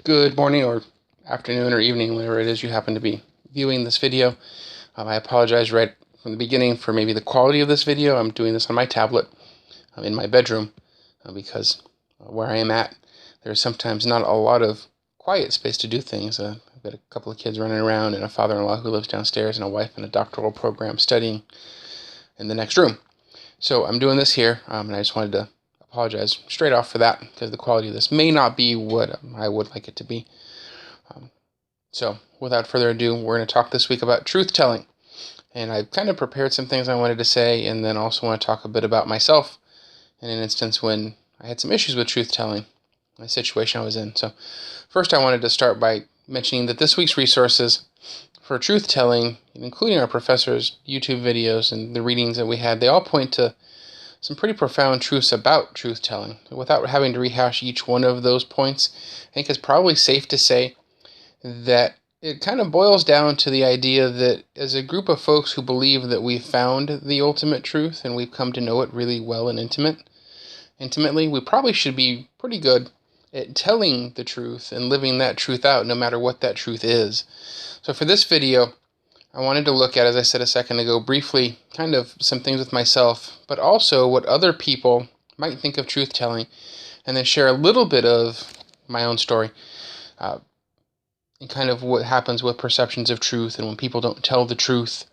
Good morning or afternoon or evening, whenever it is you happen to be viewing this video. I apologize right from the beginning for maybe the quality of this video. I'm doing this on my tablet in my bedroom because where I am at, there's sometimes not a lot of quiet space to do things. I've got a couple of kids running around and a father-in-law who lives downstairs and a wife in a doctoral program studying in the next room. So I'm doing this here, and I just wanted to apologize straight off for that because the quality of this may not be what I would like it to be. So without further ado, we're going to talk this week about truth-telling. And I've kind of prepared some things I wanted to say, and then also want to talk a bit about myself in an instance when I had some issues with truth-telling, the situation I was in. So first I wanted to start by mentioning that this week's resources for truth-telling, including our professor's YouTube videos and the readings that we had, they all point to some pretty profound truths about truth-telling. Without having to rehash each one of those points, I think it's probably safe to say that it kind of boils down to the idea that as a group of folks who believe that we've found the ultimate truth and we've come to know it really well and intimately, we probably should be pretty good at telling the truth and living that truth out no matter what that truth is. So for this video, I wanted to look at, as I said a second ago, briefly kind of some things with myself, but also what other people might think of truth-telling, and then share a little bit of my own story and kind of what happens with perceptions of truth and when people don't tell the truth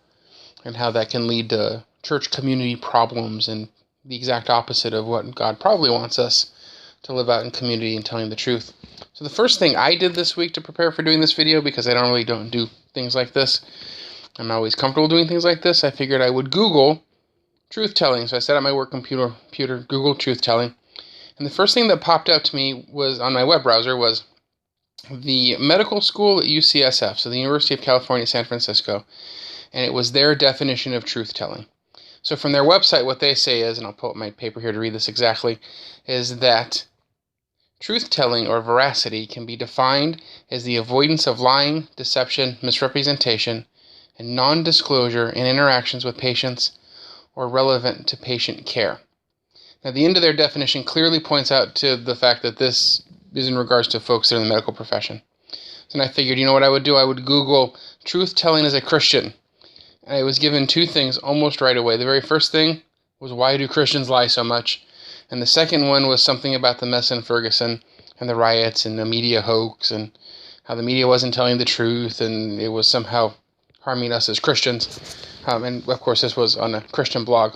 and how that can lead to church community problems and the exact opposite of what God probably wants us to live out in community and telling the truth. So the first thing I did this week to prepare for doing this video, because I don't do things like this, I'm not always comfortable doing things like this, I figured I would Google truth-telling. So I set up my work computer, Google truth-telling, and the first thing that popped up to me was on my web browser was the medical school at UCSF, so the University of California, San Francisco, and it was their definition of truth-telling. So from their website, what they say is, and I'll pull up my paper here to read this exactly, is that truth-telling or veracity can be defined as the avoidance of lying, deception, misrepresentation, and non-disclosure in interactions with patients or relevant to patient care. Now, the end of their definition clearly points out to the fact that this is in regards to folks that are in the medical profession. So I figured, you know what I would do? I would Google truth-telling as a Christian. And I was given two things almost right away. The very first thing was, why do Christians lie so much? And the second one was something about the mess in Ferguson and the riots and the media hoax and how the media wasn't telling the truth and it was somehow harming us as Christians. And of course, this was on a Christian blog.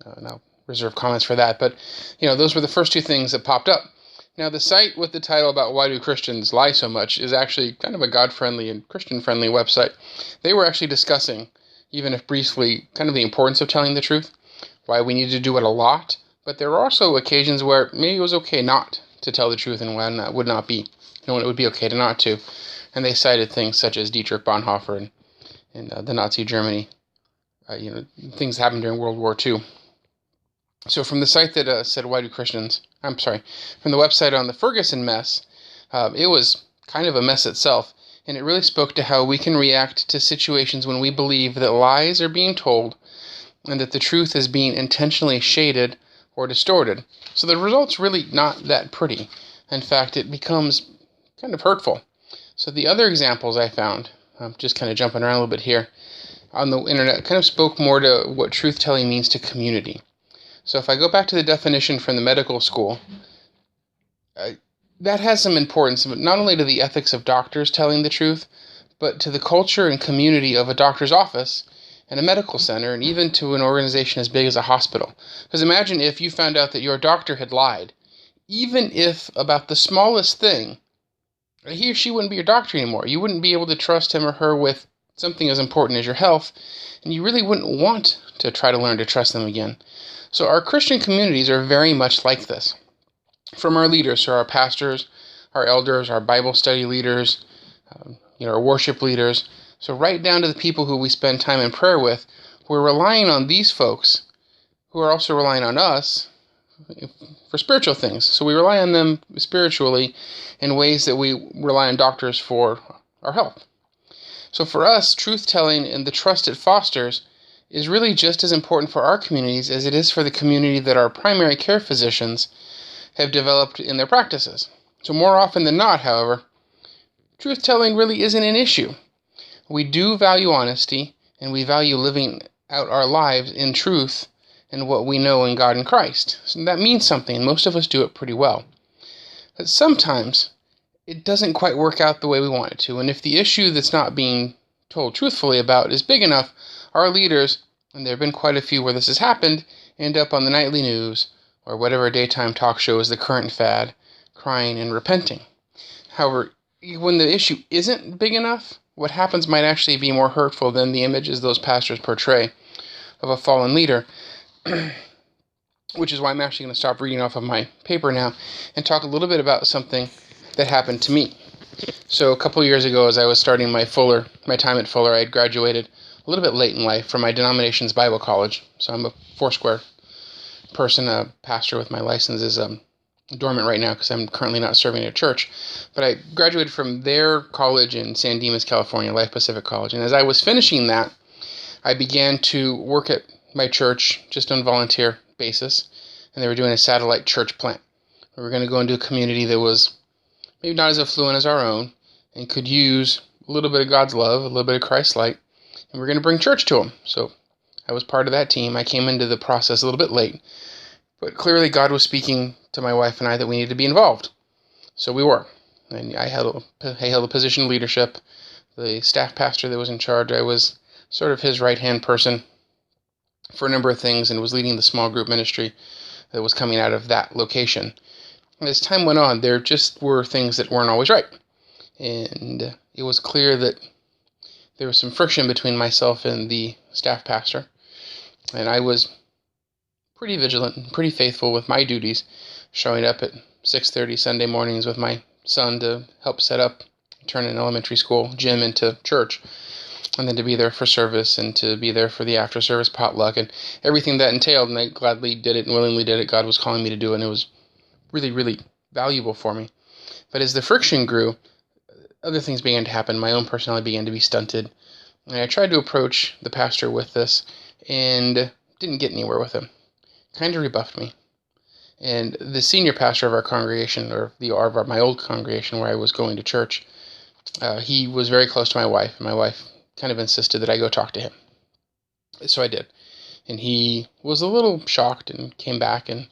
And I'll reserve comments for that. But, those were the first two things that popped up. Now, the site with the title about why do Christians lie so much is actually kind of a God-friendly and Christian-friendly website. They were actually discussing, even if briefly, kind of the importance of telling the truth, why we need to do it a lot. But there are also occasions where maybe it was okay not to tell the truth and when it would not be, when it would be okay to not to. And they cited things such as Dietrich Bonhoeffer and the Nazi Germany, things happened during World War II. So from the site that said, from the website on the Ferguson mess, it was kind of a mess itself, and it really spoke to how we can react to situations when we believe that lies are being told and that the truth is being intentionally shaded or distorted. So the result's really not that pretty. In fact, it becomes kind of hurtful. So the other examples I found, I'm just kind of jumping around a little bit here, on the internet kind of spoke more to what truth-telling means to community. So if I go back to the definition from the medical school, that has some importance, not only to the ethics of doctors telling the truth, but to the culture and community of a doctor's office and a medical center, and even to an organization as big as a hospital. Because imagine if you found out that your doctor had lied, even if about the smallest thing, he or she wouldn't be your doctor anymore. You wouldn't be able to trust him or her with something as important as your health, and you really wouldn't want to try to learn to trust them again. So our Christian communities are very much like this. From our leaders, so our pastors, our elders, our Bible study leaders, our worship leaders, so right down to the people who we spend time in prayer with, we're relying on these folks who are also relying on us for spiritual things. So we rely on them spiritually in ways that we rely on doctors for our health. So for us, truth-telling and the trust it fosters is really just as important for our communities as it is for the community that our primary care physicians have developed in their practices. So more often than not, however, truth-telling really isn't an issue. We do value honesty, and we value living out our lives in truth and what we know in God and Christ. So that means something, and most of us do it pretty well. But sometimes it doesn't quite work out the way we want it to, and if the issue that's not being told truthfully about is big enough, our leaders, and there have been quite a few where this has happened, end up on the nightly news or whatever daytime talk show is the current fad, crying and repenting. However, when the issue isn't big enough, what happens might actually be more hurtful than the images those pastors portray of a fallen leader, which is why I'm actually going to stop reading off of my paper now and talk a little bit about something that happened to me. So a couple of years ago, as I was starting my time at Fuller, I had graduated a little bit late in life from my denomination's Bible college. So I'm a Foursquare person, a pastor with my license is dormant right now because I'm currently not serving at a church. But I graduated from their college in San Dimas, California, Life Pacific College. And as I was finishing that, I began to work at my church just on volunteer basis. And they were doing a satellite church plant. We were going to go into a community that was maybe not as affluent as our own and could use a little bit of God's love, a little bit of Christ's light, and we're going to bring church to them. So I was part of that team. I came into the process a little bit late, but clearly God was speaking to my wife and I that we needed to be involved. So we were. And I held a position of leadership. The staff pastor that was in charge, I was sort of his right-hand person for a number of things and was leading the small group ministry that was coming out of that location. And as time went on, there just were things that weren't always right. And it was clear that there was some friction between myself and the staff pastor. And I was pretty vigilant and pretty faithful with my duties, showing up at 6:30 Sunday mornings with my son to help set up, turn an elementary school gym into church, and then to be there for service and to be there for the after-service potluck and everything that entailed. And I gladly did it and willingly did it. God was calling me to do it, and it was really, really valuable for me. But as the friction grew, other things began to happen. My own personality began to be stunted. And I tried to approach the pastor with this and didn't get anywhere with him. Kind of rebuffed me. And the senior pastor of our congregation, or my old congregation where I was going to church, he was very close to my wife, and my wife kind of insisted that I go talk to him. So I did. And he was a little shocked and came back and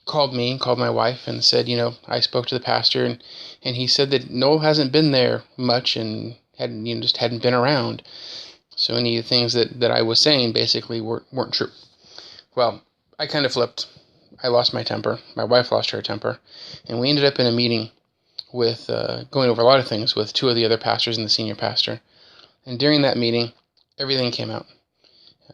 called my wife and said, I spoke to the pastor and he said that Noel hasn't been there much and just hadn't been around. So any of the things that I was saying basically weren't true. Well, I kind of flipped. I lost my temper. My wife lost her temper. And we ended up in a meeting with going over a lot of things with two of the other pastors and the senior pastor. And during that meeting, everything came out.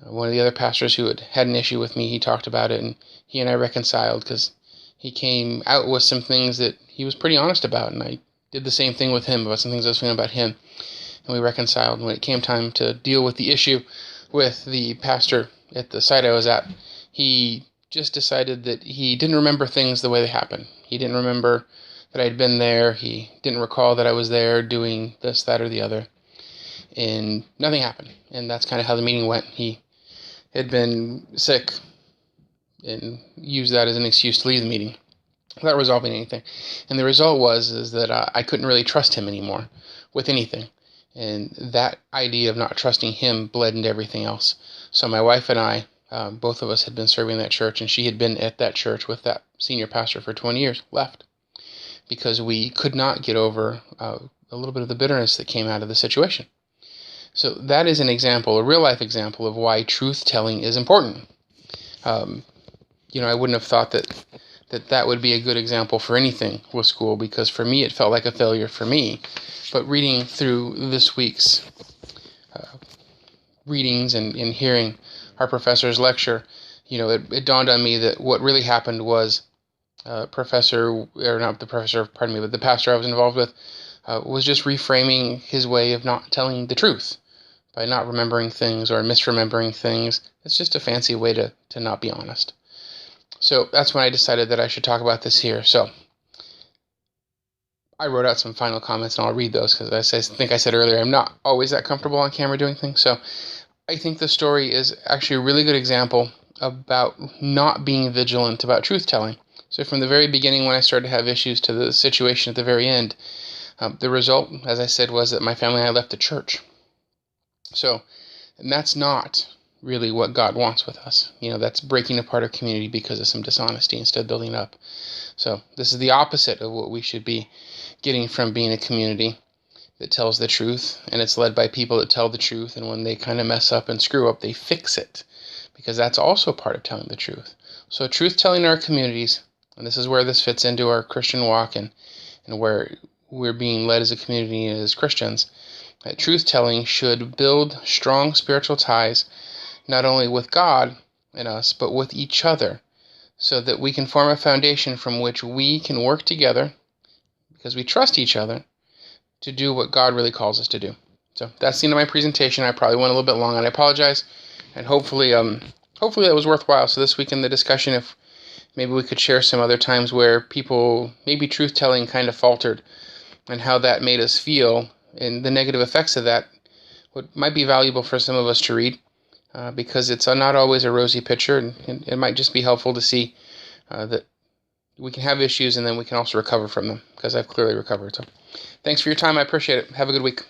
One of the other pastors who had an issue with me, he talked about it, and he and I reconciled because he came out with some things that he was pretty honest about, and I did the same thing with him about some things I was feeling about him, and we reconciled. And when it came time to deal with the issue with the pastor at the site I was at, he just decided that he didn't remember things the way they happened. He didn't remember that I'd been there. He didn't recall that I was there doing this, that, or the other. And nothing happened. And that's kind of how the meeting went. He had been sick and used that as an excuse to leave the meeting without resolving anything. And the result was that I couldn't really trust him anymore with anything. And that idea of not trusting him bled into everything else. So my wife and I, both of us had been serving that church, and she had been at that church with that senior pastor for 20 years, left. Because we could not get over a little bit of the bitterness that came out of the situation. So that is an example, a real-life example of why truth-telling is important. I wouldn't have thought that would be a good example for anything with school, because for me it felt like a failure for me. But reading through this week's readings and hearing our professor's lecture, it dawned on me that what really happened was the pastor I was involved with was just reframing his way of not telling the truth by not remembering things or misremembering things. It's just a fancy way to not be honest. So that's when I decided that I should talk about this here. So I wrote out some final comments, and I'll read those because, as I think I said earlier, I'm not always that comfortable on camera doing things. So I think the story is actually a really good example about not being vigilant about truth-telling. So from the very beginning, when I started to have issues to the situation at the very end, The result, as I said, was that my family and I left the church. So, and that's not really what God wants with us. That's breaking apart our community because of some dishonesty instead of building up. So this is the opposite of what we should be getting from being a community that tells the truth, and it's led by people that tell the truth, and when they kind of mess up and screw up, they fix it, because that's also part of telling the truth. So truth-telling in our communities, and this is where this fits into our Christian walk and where we're being led as a community as Christians, that truth-telling should build strong spiritual ties, not only with God and us, but with each other, so that we can form a foundation from which we can work together, because we trust each other, to do what God really calls us to do. So that's the end of my presentation. I probably went a little bit long, and I apologize. And hopefully that was worthwhile. So this week in the discussion, if maybe we could share some other times where people, maybe truth-telling kind of faltered, and how that made us feel, and the negative effects of that, what might be valuable for some of us to read, because it's not always a rosy picture, and it might just be helpful to see that we can have issues, and then we can also recover from them, because I've clearly recovered. So thanks for your time. I appreciate it. Have a good week.